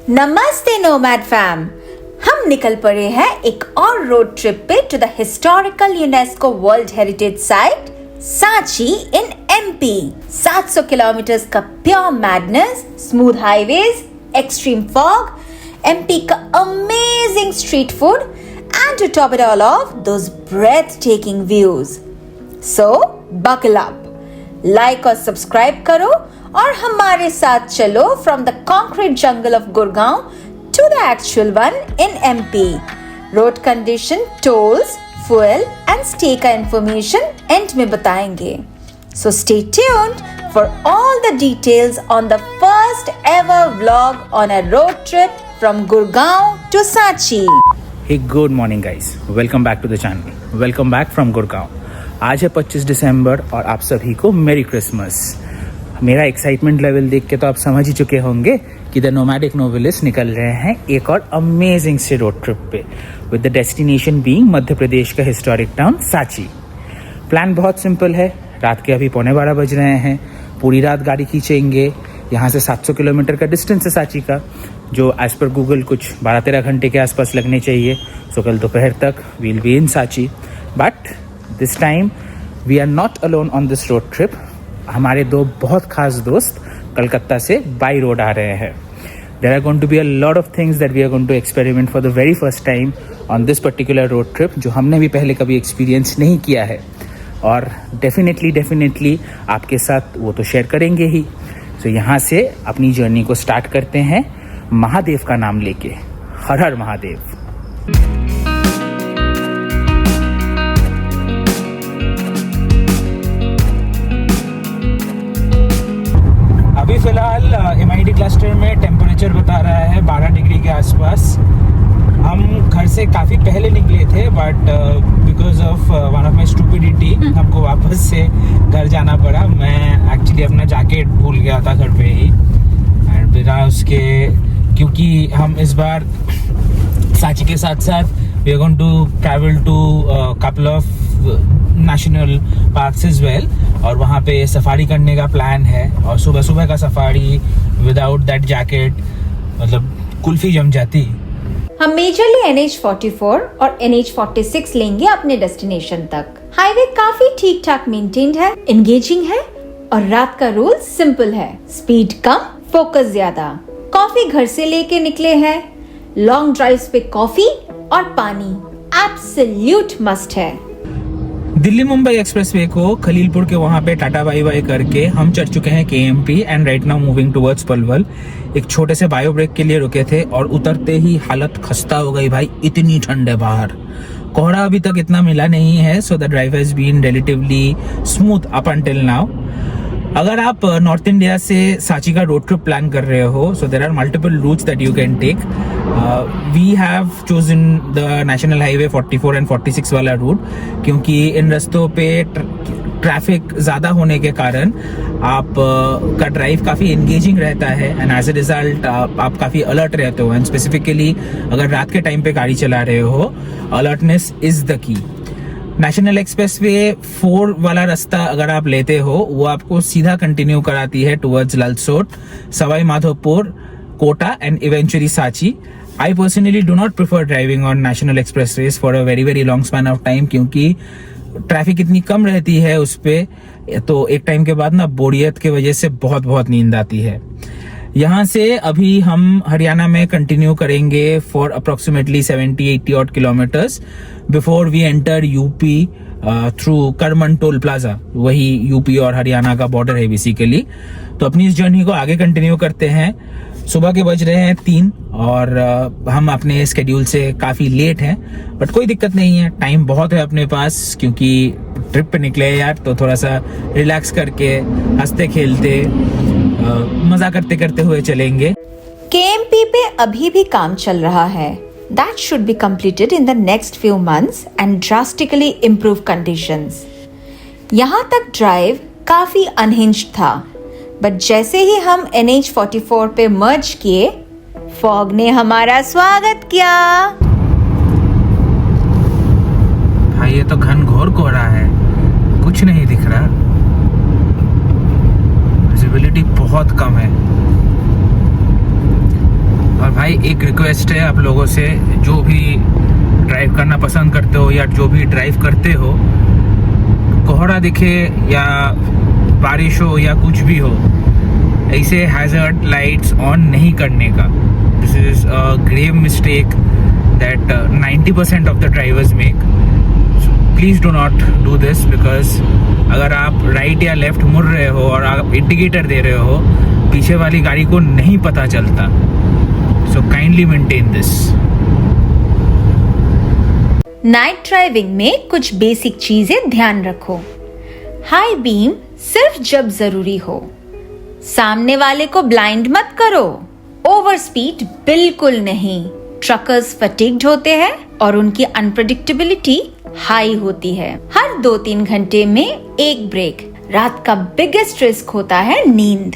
नमस्ते nomad fam. हम निकल पड़े हैं एक और रोड ट्रिप पे to the historical UNESCO world heritage site Sanchi in MP. 700 kilometres का pure madness, smooth highways, extreme fog, MP का amazing street food and to top it all of those breathtaking views. So buckle up, like और subscribe करो और हमारे साथ चलो from the concrete jungle of Gurgaon to the actual one in MP. Road condition, tolls, fuel and stay का information end में बताएंगे। So stay tuned for all the details on the first ever vlog on a road trip from Gurgaon to Sanchi. Hey, good morning guys, welcome back to the channel, welcome back from Gurgaon. आज है 25 दिसंबर और आप सभी को मेरी Christmas. मेरा excitement level देख के तो आप समझ ही चुके होंगे कि द नोमैडिक नोवेलिस्ट निकल रहे हैं एक और अमेजिंग से रोड ट्रिप पे, with the destination being Madhya Pradesh का हिस्टोरिक टाउन सांची। प्लान बहुत सिंपल है। रात के अभी 11:15 बज रहे हैं। पूरी रात गाड़ी खींचेंगे। यहाँ से 700 किलोमीटर का डिस्टेंस है सांची का, जो एज पर गूगल कुछ 12-13 घंटे के आसपास लगने चाहिए। सो कल दोपहर तक we'll be in Sanchi. But this time we are not alone on this road trip. हमारे दो बहुत खास दोस्त कलकत्ता से बाई रोड आ रहे हैं। There are going to be a lot of things that we are going to experiment for the very first time on this particular road trip, जो हमने भी पहले कभी एक्सपीरियंस नहीं किया है। और डेफिनेटली आपके साथ वो तो शेयर करेंगे ही। सो यहाँ से अपनी जर्नी को स्टार्ट करते हैं महादेव का नाम लेके। हर हर महादेव। अभी फिलहाल MID क्लस्टर में टेम्परेचर बता रहा है 12 डिग्री के आसपास। हम घर से काफ़ी पहले निकले थे, but because of one of my stupidity हमको वापस से घर जाना पड़ा। मैं एक्चुअली अपना जैकेट भूल गया था घर पे ही, एंड बिना उसके, क्योंकि हम इस बार सांची के साथ साथ we are going to travel to couple of national parks as well, और वहाँ पे सफारी करने का प्लान है। और सुबह सुबह का सफारी विदाउट दैट जैकेट मतलब कुल्फी जम जाती। हम मेजरली NH44 और NH46 लेंगे अपने डेस्टिनेशन तक। हाईवे काफी ठीक ठाक मेंटेन्ड है, एंगेजिंग है और रात का रूल सिंपल है, स्पीड कम, फोकस ज्यादा। कॉफी घर से लेके निकले हैं। लॉन्ग ड्राइव्स पे कॉफी और पानी एब्सोल्यूट मस्ट है। दिल्ली मुंबई एक्सप्रेसवे को खलीलपुर के वहाँ पे टाटा बाई बाई करके हम चढ़ चुके हैं KMP and right now moving towards Palwal. एक छोटे से बायो ब्रेक के लिए रुके थे और उतरते ही हालत खस्ता हो गई भाई, इतनी ठंड है बाहर। कोहरा अभी तक इतना मिला नहीं है, so the drive has been relatively smooth up until now. अगर आप नॉर्थ इंडिया से सांची का रोड ट्रिप प्लान कर रहे हो, so there are multiple routes that you can take. We have chosen the national highway 44 and 46 वाला root, क्योंकि इन रास्तों पे ट्रैफिक ज़्यादा होने के कारण आप का ड्राइव काफ़ी एंगेजिंग रहता है, एंड एज ए रिजल्ट आप काफ़ी अलर्ट रहते हो। एंड स्पेसिफिकली अगर रात के टाइम पे गाड़ी चला रहे हो, alertness is the key. National expressway 4 वाला रास्ता अगर आप लेते हो, वो आपको सीधा कंटिन्यू कराती है towards Lalsot, Sawai Madhopur, Kota and eventually Sanchi. I personally do not prefer driving on national expressways for a very long span of time, क्योंकि ट्रैफिक इतनी कम रहती है उस पे, तो एक टाइम के बाद ना बोरियत की वजह से बहुत नींद आती है। यहाँ से अभी हम हरियाणा में कंटिन्यू करेंगे for approximately 70-80 odd kilometers before we enter UP through Karman toll plaza. वही यूपी और हरियाणा का बॉर्डर है बेसिकली। तो अपनी इस जर्नी को आगे कंटिन्यू करते हैं। सुबह के बज रहे हैं 3 और हम अपने स्केड्यूल से काफ़ी लेट हैं, बट कोई दिक्कत नहीं है, टाइम बहुत है अपने पास, क्योंकि ट्रिप पे निकले यार, तो थोड़ा सा रिलैक्स करके हंसते खेलते मजा करते करते हुए चलेंगे। KMP पे अभी भी काम चल रहा है। That should be completed in the next few months and drastically improve conditions. यहाँ तक ड्राइव काफी अनहिंज्ड था, बट जैसे ही हम NH44 पे मर्ज किए, फॉग ने हमारा स्वागत किया। भाई ये तो घनघोर कोहरा है, कुछ नहीं दिख रहा, विजिबिलिटी बहुत कम है। और भाई एक रिक्वेस्ट है आप लोगों से, जो भी ड्राइव करना पसंद करते हो या जो भी ड्राइव करते हो, कोहरा दिखे या बारिश हो या कुछ भी हो, ऐसे हैजर्ड लाइट्स ऑन नहीं करने का. This is a grave mistake that 90% of the drivers make. Please do not do this, because अगर आप राइट या लेफ्ट मुड़ रहे हो और आप इंडिकेटर दे रहे हो, पीछे वाली गाड़ी को नहीं पता चलता. So kindly maintain this. Night driving में कुछ बेसिक चीजें ध्यान रखो. हाई बीम सिर्फ जब जरूरी हो. सामने वाले को ब्लाइंड मत करो. ओवर स्पीड बिल्कुल नहीं. ट्रकर्स फटीग्ड होते हैं और उनकी अनप्रेडिक्टेबिलिटी हाई होती है. हर 2-3 घंटे में एक ब्रेक. रात का बिगेस्ट रिस्क होता है नींद.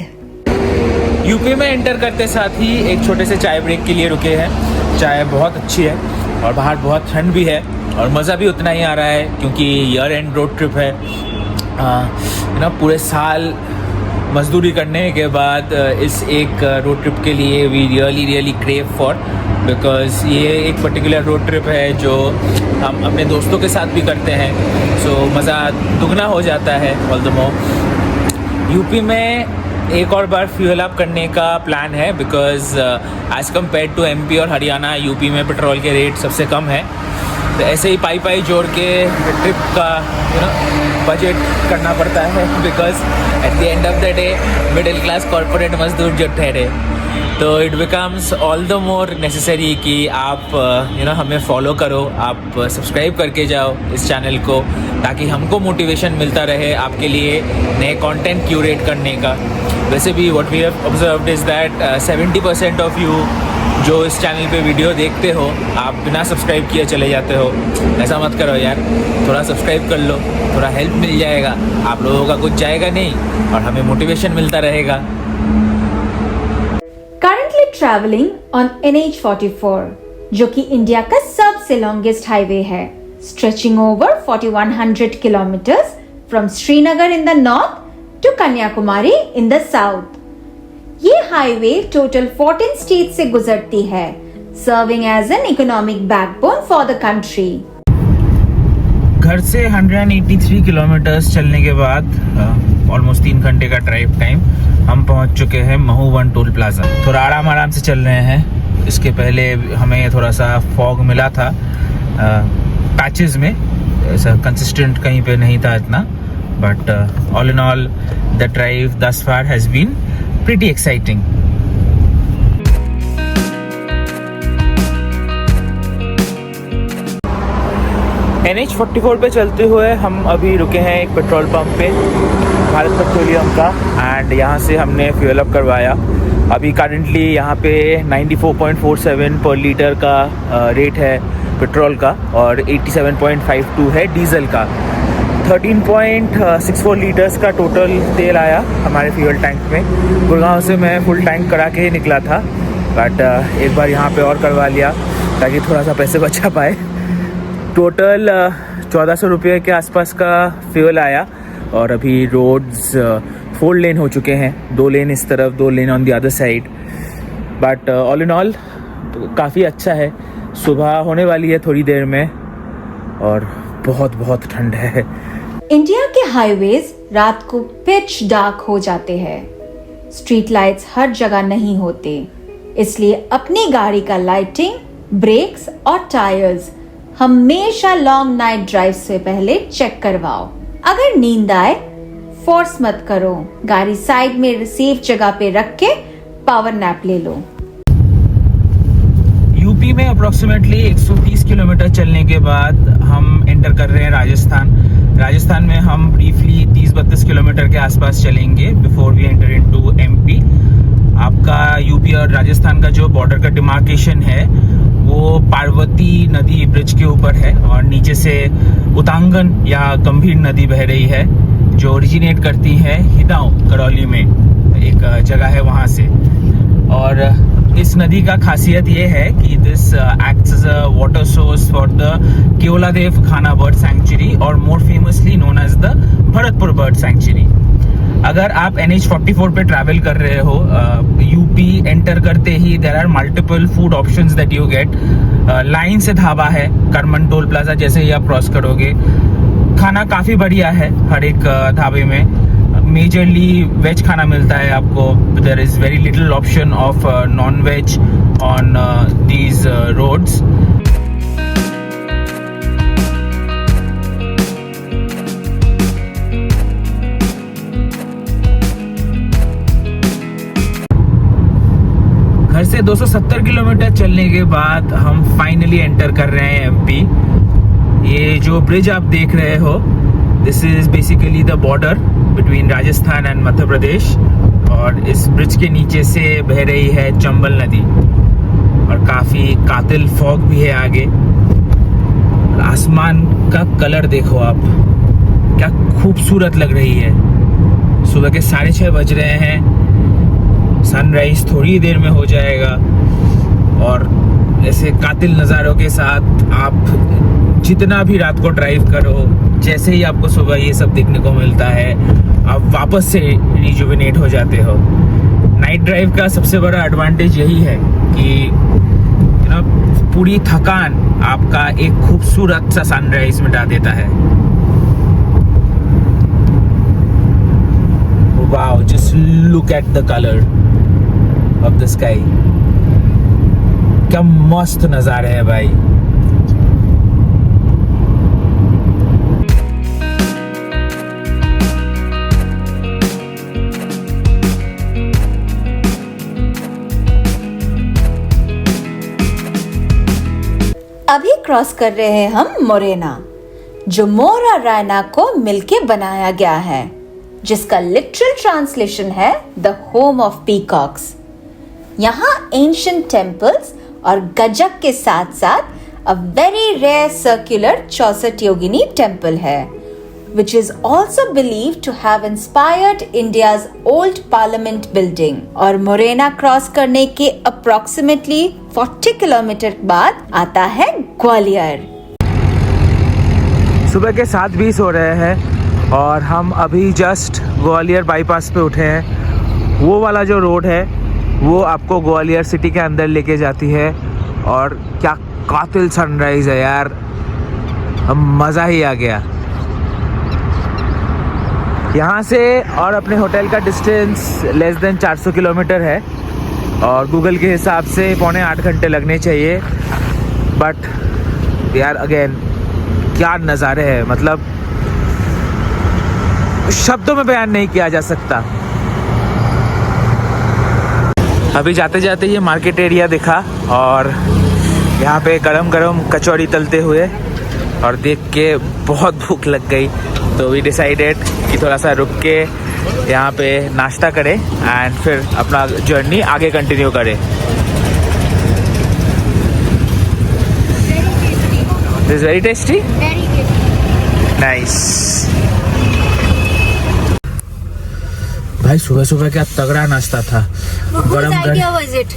यूपी में एंटर करते साथ ही एक छोटे से चाय ब्रेक के लिए रुके हैं. चाय बहुत अच्छी है और बाहर बहुत ठंड भी है और मज़ा भी उतना ही आ रहा है, क्योंकि ईयर एंड रोड ट्रिप है. पूरे साल मजदूरी करने के बाद इस एक रोड ट्रिप के लिए we really crave for, because ये एक पर्टिकुलर रोड ट्रिप है जो हम अपने दोस्तों के साथ भी करते हैं. सो मज़ा दुगना हो जाता है. ऑल द मोर यूपी में एक और बार फ्यूल अप करने का प्लान है, because as compare to MP और हरियाणा, यूपी में पेट्रोल के रेट सबसे कम है. तो ऐसे ही पाई जोड़ के ट्रिप का बजट करना पड़ता है, because at the end of the day middle class corporate मजदूर जो ठहरे, तो it becomes all the more necessary कि आप हमें फॉलो करो, आप सब्सक्राइब करके जाओ इस चैनल को, ताकि हमको मोटिवेशन मिलता रहे आपके लिए नए कंटेंट क्यूरेट करने का. वैसे भी what we have observed is that 70% of you जो इस चैनल पे वीडियो देखते हो, आप बिना सब्सक्राइब किए चले जाते हो. ऐसा मत करो यार, थोड़ा सब्सक्राइब कर लो, थोड़ा हेल्प मिल जाएगा. आप लोगों का कुछ जाएगा नहीं और हमें मोटिवेशन मिलता रहेगा. Currently traveling on NH44, जो कि इंडिया का सबसे लॉन्गेस्ट हाईवे है, stretching over 4100 kilometers from Srinagar in the north to Kanyakumari in the south. ये हाईवे टोटल 14 स्टेट से गुजरती है, serving as an economic backbone for the country. घर से 183 किलोमीटर्स चलने के बाद ऑलमोस्ट 3 घंटे का ड्राइव टाइम, हम पहुंच चुके हैं महू 1 टोल प्लाजा. थोड़ा आराम से चल रहे हैं. इसके पहले हमें थोड़ा सा फॉग मिला था पैचेस में, ऐसा कंसिस्टेंट कहीं पे नहीं था इतना, but all in all the drive thus far has been pretty exciting. NH44 पे चलते हुए हम अभी रुके हैं एक पेट्रोल पंप पे, भारत पेट्रोलियम का, एंड यहाँ से हमने फ्यूल अप करवाया. अभी करंटली यहाँ पे 94.47 पर लीटर का रेट है पेट्रोल का और 87.52 है डीजल का. 13.64 लीटर्स का टोटल तेल आया हमारे फ्यूल टैंक में. गुड़गांव से मैं फुल टैंक करा के ही निकला था, बट एक बार यहाँ पे और करवा लिया ताकि थोड़ा सा पैसे बचा पाए. टोटल 1400 रुपये के आसपास का फ्यूल आया और अभी रोड्स 4 लेन हो चुके हैं, 2 लेन इस तरफ, 2 lane on the other side. But all in all काफ़ी अच्छा है. सुबह होने वाली है थोड़ी देर में और बहुत ठंड है. इंडिया के हाईवेज रात को पिच डार्क हो जाते हैं. स्ट्रीट लाइट्स हर जगह नहीं होते, इसलिए अपनी गाड़ी का लाइटिंग, ब्रेक्स और टायर्स हमेशा लॉन्ग नाइट ड्राइव से पहले चेक करवाओ. अगर नींद आए फोर्स मत करो, गाड़ी साइड में सेफ जगह पे रख के पावर नैप ले लो. यूपी में अप्रोक्सीमेटली 130 किलोमीटर चलने के बाद हम एंटर कर रहे हैं राजस्थान में हम ब्रीफली 30-32 किलोमीटर के आसपास चलेंगे before we enter into MP. आपका यूपी और राजस्थान का जो बॉर्डर का डिमार्केशन है वो पार्वती नदी ब्रिज के ऊपर है और नीचे से उतांगन या गंभीर नदी बह रही है जो ओरिजिनेट करती है हिदाऊ करौली में, एक जगह है वहाँ से. और इस नदी का खासियत ये है कि this acts as a water source for the Keoladeo Ghana bird sanctuary और more famously known as the Bharatpur bird sanctuary. अगर आप NH44 पे ट्रैवल कर रहे हो, यूपी एंटर करते ही there are multiple food options that you get. Line से ढाबा है करमन टोल प्लाजा, जैसे ही आप क्रॉस करोगे। खाना काफ़ी बढ़िया है हर एक ढाबे में। मेजरली वेज खाना मिलता है आपको। There is very little option of non veg on these roads. घर से 270 किलोमीटर चलने के बाद हम फाइनली एंटर कर रहे हैं एमपी। ये जो ब्रिज आप देख रहे हो, this is basically the border between Rajasthan and Madhya Pradesh. और इस ब्रिज के नीचे से बह रही है चंबल नदी और काफ़ी कातिल फॉग भी है आगे। और आसमान का कलर देखो आप, क्या खूबसूरत लग रही है। सुबह के 6:30 बज रहे हैं। सनराइज थोड़ी देर में हो जाएगा और ऐसे कातिल नज़ारों के साथ आप जितना भी रात को ड्राइव करो, जैसे ही आपको सुबह ये सब देखने को मिलता है, आप वापस से रिजुविनेट हो जाते हो। नाइट ड्राइव का सबसे बड़ा एडवांटेज यही है कि पूरी थकान आपका एक खूबसूरत सा सनराइज मिटा देता है। Wow, just look at the colour of the sky. क्या मस्त नजारे है भाई। अभी क्रॉस कर रहे हैं हम मोरेना, जो मोर और रैना को मिलके बनाया गया है, जिसका लिटरल ट्रांसलेशन है द होम ऑफ पीकॉक्स। यहाँ एंशिएंट टेम्पल्स और गजक के साथ साथ a very rare circular 64 Yogini temple है, which is also believed to have inspired India's old parliament building। और मोरेना क्रॉस करने के approximately 40 किलोमीटर बाद आता है ग्वालियर। सुबह के 7:20 हो रहे हैं और हम अभी जस्ट ग्वालियर बाईपास पे उठे हैं। वो वाला जो रोड है वो आपको ग्वालियर सिटी के अंदर लेके जाती है। और क्या कातिल सनराइज है यार, मज़ा ही आ गया। यहाँ से और अपने होटल का डिस्टेंस लेस देन 400 किलोमीटर है और गूगल के हिसाब से 7.25 घंटे लगने चाहिए। बट यार अगेन क्या नज़ारे हैं, मतलब शब्दों में बयान नहीं किया जा सकता। अभी जाते जाते ये मार्केट एरिया दिखा और यहाँ पे गरम गरम कचौड़ी तलते हुए और देख के बहुत भूख लग गई, तो वी डिसाइडेड कि थोड़ा सा रुक के यहाँ पे नाश्ता करें एंड फिर अपना जर्नी आगे कंटिन्यू करें। This very tasty, nice. भाई सुबह सुबह क्या तगड़ा नाश्ता था। Whose idea was it?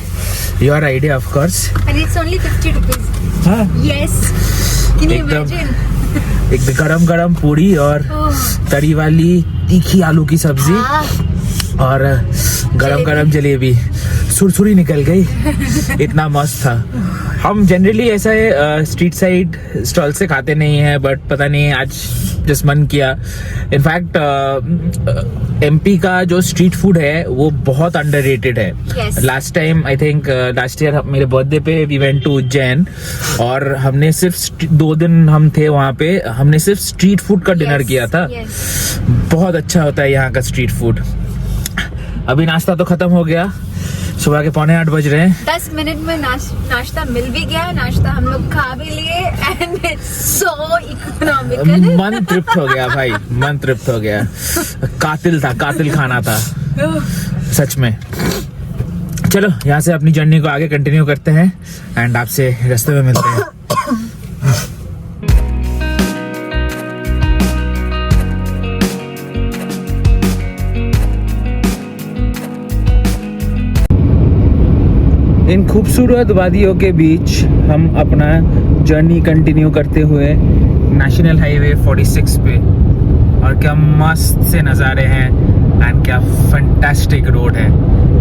Your idea, of course. And it's only 50 rupees. हाँ, Yes. Can you एकदम imagine? एक गरम गरम पूरी और तरी वाली तीखी आलू की सब्जी और गरम गरम जलेबी, सुरसुरी निकल गई। इतना मस्त था। हम जनरली ऐसा स्ट्रीट साइड स्टॉल से खाते नहीं है, बट पता नहीं आज जस्ट मन किया। इनफैक्ट एमपी का जो स्ट्रीट फूड है वो बहुत अंडररेटेड है। Yes. Last time I think last year मेरे बर्थडे पे वी वेंट टू उज्जैन और हमने सिर्फ 2 दिन हम थे वहाँ पे, हमने सिर्फ स्ट्रीट फूड का डिनर किया था। Yes. बहुत अच्छा होता है यहाँ का स्ट्रीट फूड। अभी नाश्ता तो खत्म हो गया, सुबह के 7:45 बज रहे हैं। 10 मिनट में नाश्ता मिल भी गया, नाश्ता हम लोग खा भी लिए एंड इट्स सो इकोनॉमिकल। मन तृप्त हो गया भाई, मन तृप्त हो गया। कातिल था, कातिल खाना था सच में। चलो यहाँ से अपनी जर्नी को आगे कंटिन्यू करते हैं एंड आपसे रास्ते में मिलते हैं। इन खूबसूरत वादियों के बीच हम अपना जर्नी कंटिन्यू करते हुए नेशनल हाईवे 46 पे, और क्या मस्त से नज़ारे हैं। एंड क्या फैंटास्टिक रोड है,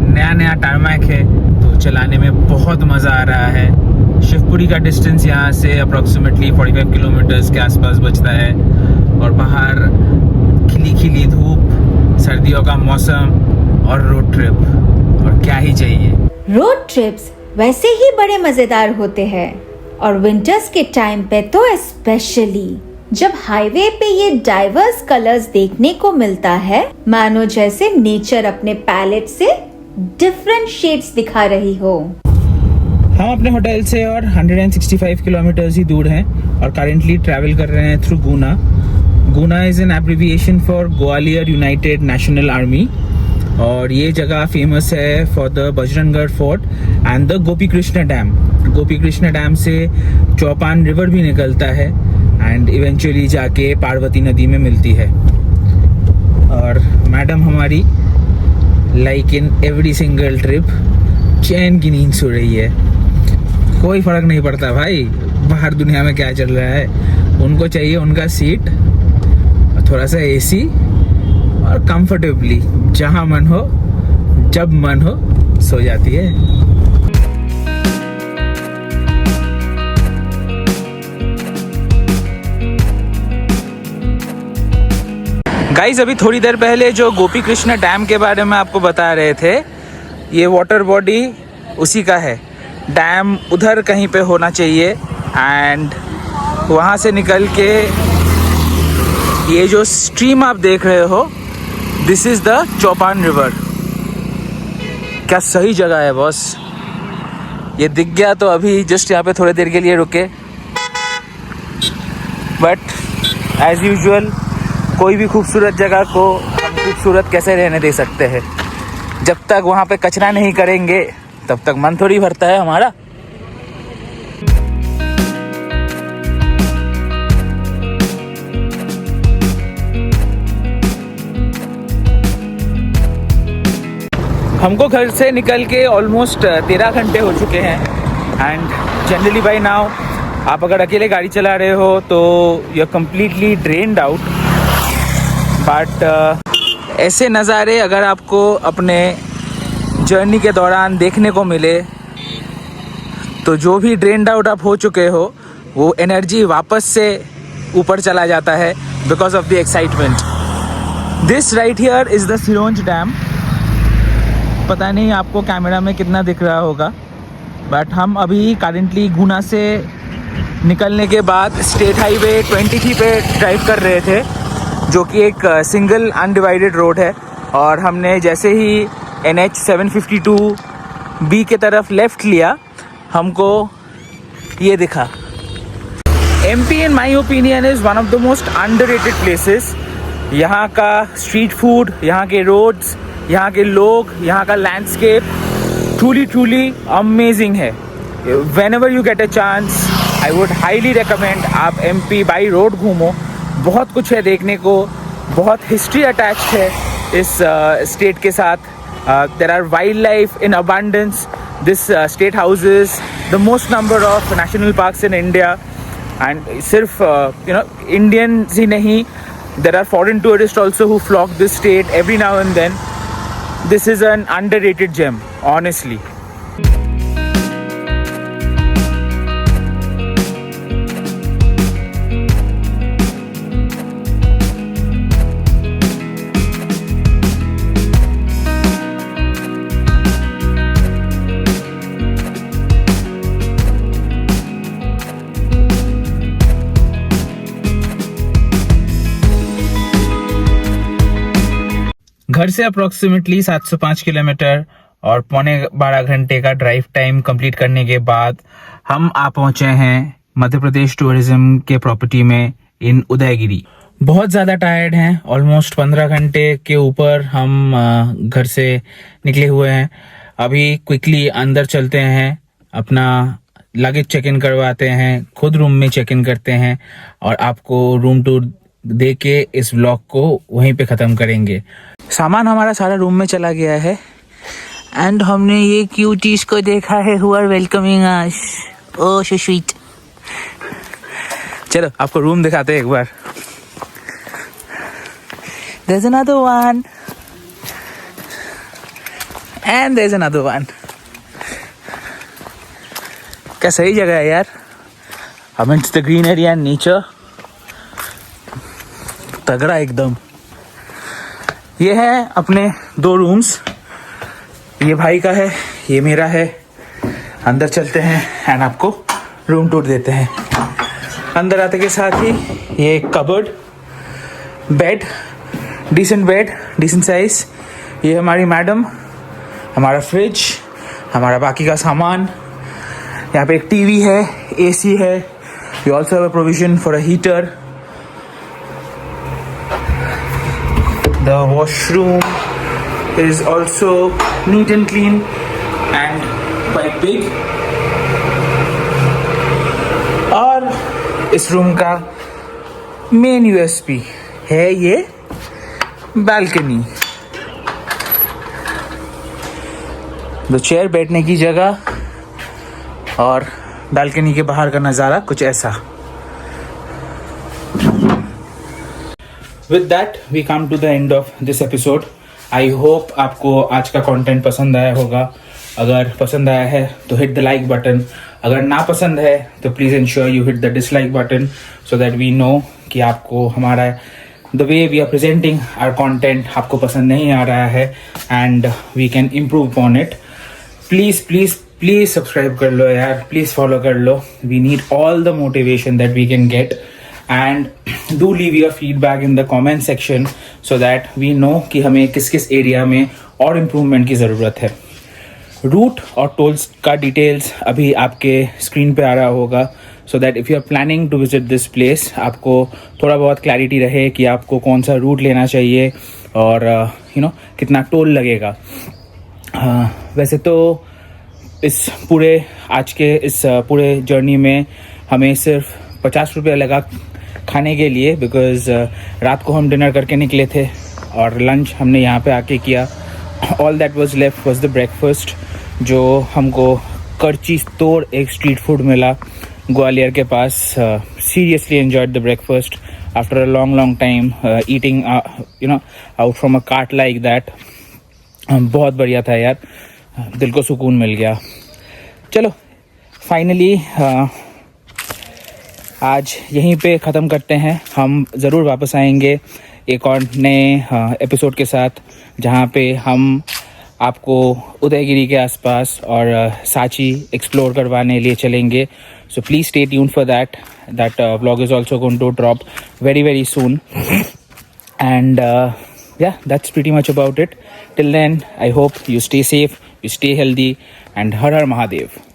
नया नया टारमैक है तो चलाने में बहुत मज़ा आ रहा है। शिवपुरी का डिस्टेंस यहाँ से अप्रॉक्सीमेटली 45 किलोमीटर्स के आसपास बचता है और बाहर खिली खिली धूप, सर्दियों का मौसम और रोड ट्रिप, और क्या ही चाहिए। रोड ट्रिप्स वैसे ही बड़े मजेदार होते हैं और विंटर्स के टाइम पे तो स्पेशली, जब हाईवे पे ये डाइवर्स कलर्स देखने को मिलता है, मानो जैसे नेचर अपने पैलेट से डिफरेंट शेड्स दिखा रही हो। हम अपने होटल से और 165 किलोमीटर्स ही दूर हैं और करेंटली ट्रैवल कर रहे हैं through Guna. Guna is an abbreviation for Gwalior united national army और ये जगह फेमस है for the Bajranggarh fort and the Gopi Krishna dam. Gopi Krishna dam से चौपान रिवर भी निकलता है एंड इवेंचुअली जाके पार्वती नदी में मिलती है। और मैडम हमारी like in every single trip चैन की नींद सो रही है। कोई फर्क नहीं पड़ता भाई बाहर दुनिया में क्या चल रहा है, उनको चाहिए उनका सीट, थोड़ा सा एसी और कंफर्टेबली जहां मन हो जब मन हो सो जाती है। गाइज अभी थोड़ी देर पहले जो गोपी कृष्ण डैम के बारे में आपको बता रहे थे, ये वाटर बॉडी उसी का है। डैम उधर कहीं पे होना चाहिए एंड वहाँ से निकल के ये जो स्ट्रीम आप देख रहे हो, दिस इज द चौपान रिवर। क्या सही जगह है बॉस, ये दिख गया तो अभी जस्ट यहाँ पे थोड़ी देर के लिए रुके, बट एज यूजुअल कोई भी खूबसूरत जगह को हम खूबसूरत कैसे रहने दे सकते हैं। जब तक वहाँ पे कचरा नहीं करेंगे तब तक मन थोड़ी भरता है हमारा। हमको घर से निकल के ऑलमोस्ट 13 घंटे हो चुके हैं एंड जनरली बाय नाउ आप अगर अकेले गाड़ी चला रहे हो तो you are completely drained out, but ऐसे नज़ारे अगर आपको अपने जर्नी के दौरान देखने को मिले तो जो भी ड्रेन्ड आउट आप हो चुके हो वो एनर्जी वापस से ऊपर चला जाता है because of the excitement. This right here is the Sironj dam. पता नहीं आपको कैमरा में कितना दिख रहा होगा, बट हम अभी करेंटली गुना से निकलने के बाद स्टेट हाईवे 23 पे ड्राइव कर रहे थे, जो कि एक सिंगल अनडिवाइडेड रोड है, और हमने जैसे ही NH 752B के तरफ लेफ़्ट लिया हमको ये दिखा। MP in my opinion is one of the most underrated places। यहाँ का स्ट्रीट फूड, यहाँ के रोड्स, यहाँ के लोग, यहाँ का लैंडस्केप truly अमेजिंग है। Whenever you get a chance, I would highly recommend आप MP बाई रोड घूमो। बहुत कुछ है देखने को, बहुत हिस्ट्री अटैच्ड है इस स्टेट के साथ। There are wildlife in abundance. This state houses the most number of national parks in India, and सिर्फ Indians ही नहीं, there are foreign tourists also who flock this state every now and then. This is an underrated gem, honestly. घर से approximately 705 kilometre और 12 घंटे का drive time complete करने के बाद हम आ पहुंचे हैं मध्य प्रदेश टूरिज्म के प्रॉपर्टी में इन उदयगिरी। बहुत ज़्यादा टायर्ड हैं, ऑलमोस्ट 15 घंटे के ऊपर हम घर से निकले हुए हैं। अभी क्विकली अंदर चलते हैं, अपना लगेज चेक इन करवाते हैं, खुद रूम में चेक इन करते हैं और आपको रूम टूर दे के इस व्लॉग को वहीं पे ख़त्म करेंगे। सामान हमारा सारा रूम में चला गया है एंड हमने ये क्यूटीज को देखा है who are welcoming us. Oh so sweet. चलो आपको रूम दिखाते हैं एक बार। There's another one. And there's another one. क्या सही जगह है यार. Amidst the greenery and nature. तगड़ा एकदम. ये है अपने 2 रूम्स. ये भाई का है, ये मेरा है. अंदर चलते हैं एंड आपको रूम टूर देते हैं. अंदर आते के साथ ही ये कबर्ड, बेड, डिसेंट साइज. ये हमारी मैडम, हमारा फ्रिज, हमारा बाकी का सामान. यहाँ पे एक टीवी है, एसी है. We also have a provision for a heater. The washroom is also neat and clean and quite big. और इस रूम का मेन यूएसपी है ये बालकनी. दो चेयर बैठने की जगह और बालकनी के बाहर का नज़ारा कुछ ऐसा. With that, we come to the end of this episode. I hope आपको आज का कंटेंट पसंद आया होगा. अगर पसंद आया है तो हिट द लाइक बटन. अगर ना पसंद है तो please ensure you hit the dislike button so that we know कि आपको हमारा the way we are presenting our content आपको पसंद नहीं आ रहा है and we can improve upon it. Please subscribe कर लो यार. प्लीज़ फॉलो कर लो. We need all the motivation that we can get. And do leave your feedback in the comment section so that we know कि हमें किस किस area में और इम्प्रूवमेंट की ज़रूरत है. रूट और टोल्स का डिटेल्स अभी आपके स्क्रीन पे आ रहा होगा so that if you are planning to visit this place आपको थोड़ा बहुत क्लैरिटी रहे कि आपको कौन सा रूट लेना चाहिए और कितना टोल लगेगा. वैसे तो इस पूरे जर्नी में हमें सिर्फ 50 रुपये लगा खाने के लिए बिकॉज रात को हम डिनर करके निकले थे और लंच हमने यहाँ पे आके किया. All that was left was the breakfast जो हमको करची तोड़ एक स्ट्रीट फूड मिला ग्वालियर के पास. Seriously enjoyed the breakfast after a long time eating out from a cart like that. बहुत बढ़िया था यार. दिल को सुकून मिल गया. चलो फाइनली आज यहीं पे ख़त्म करते हैं. हम ज़रूर वापस आएंगे एक और नए एपिसोड के साथ जहाँ पे हम आपको उदयगिरी के आसपास और सांची एक्सप्लोर करवाने लिए चलेंगे. So please stay tuned for that vlog is also going to drop very soon. And yeah, that's pretty much about it. Till then, I hope you stay safe, you stay healthy, and Har Har Mahadev.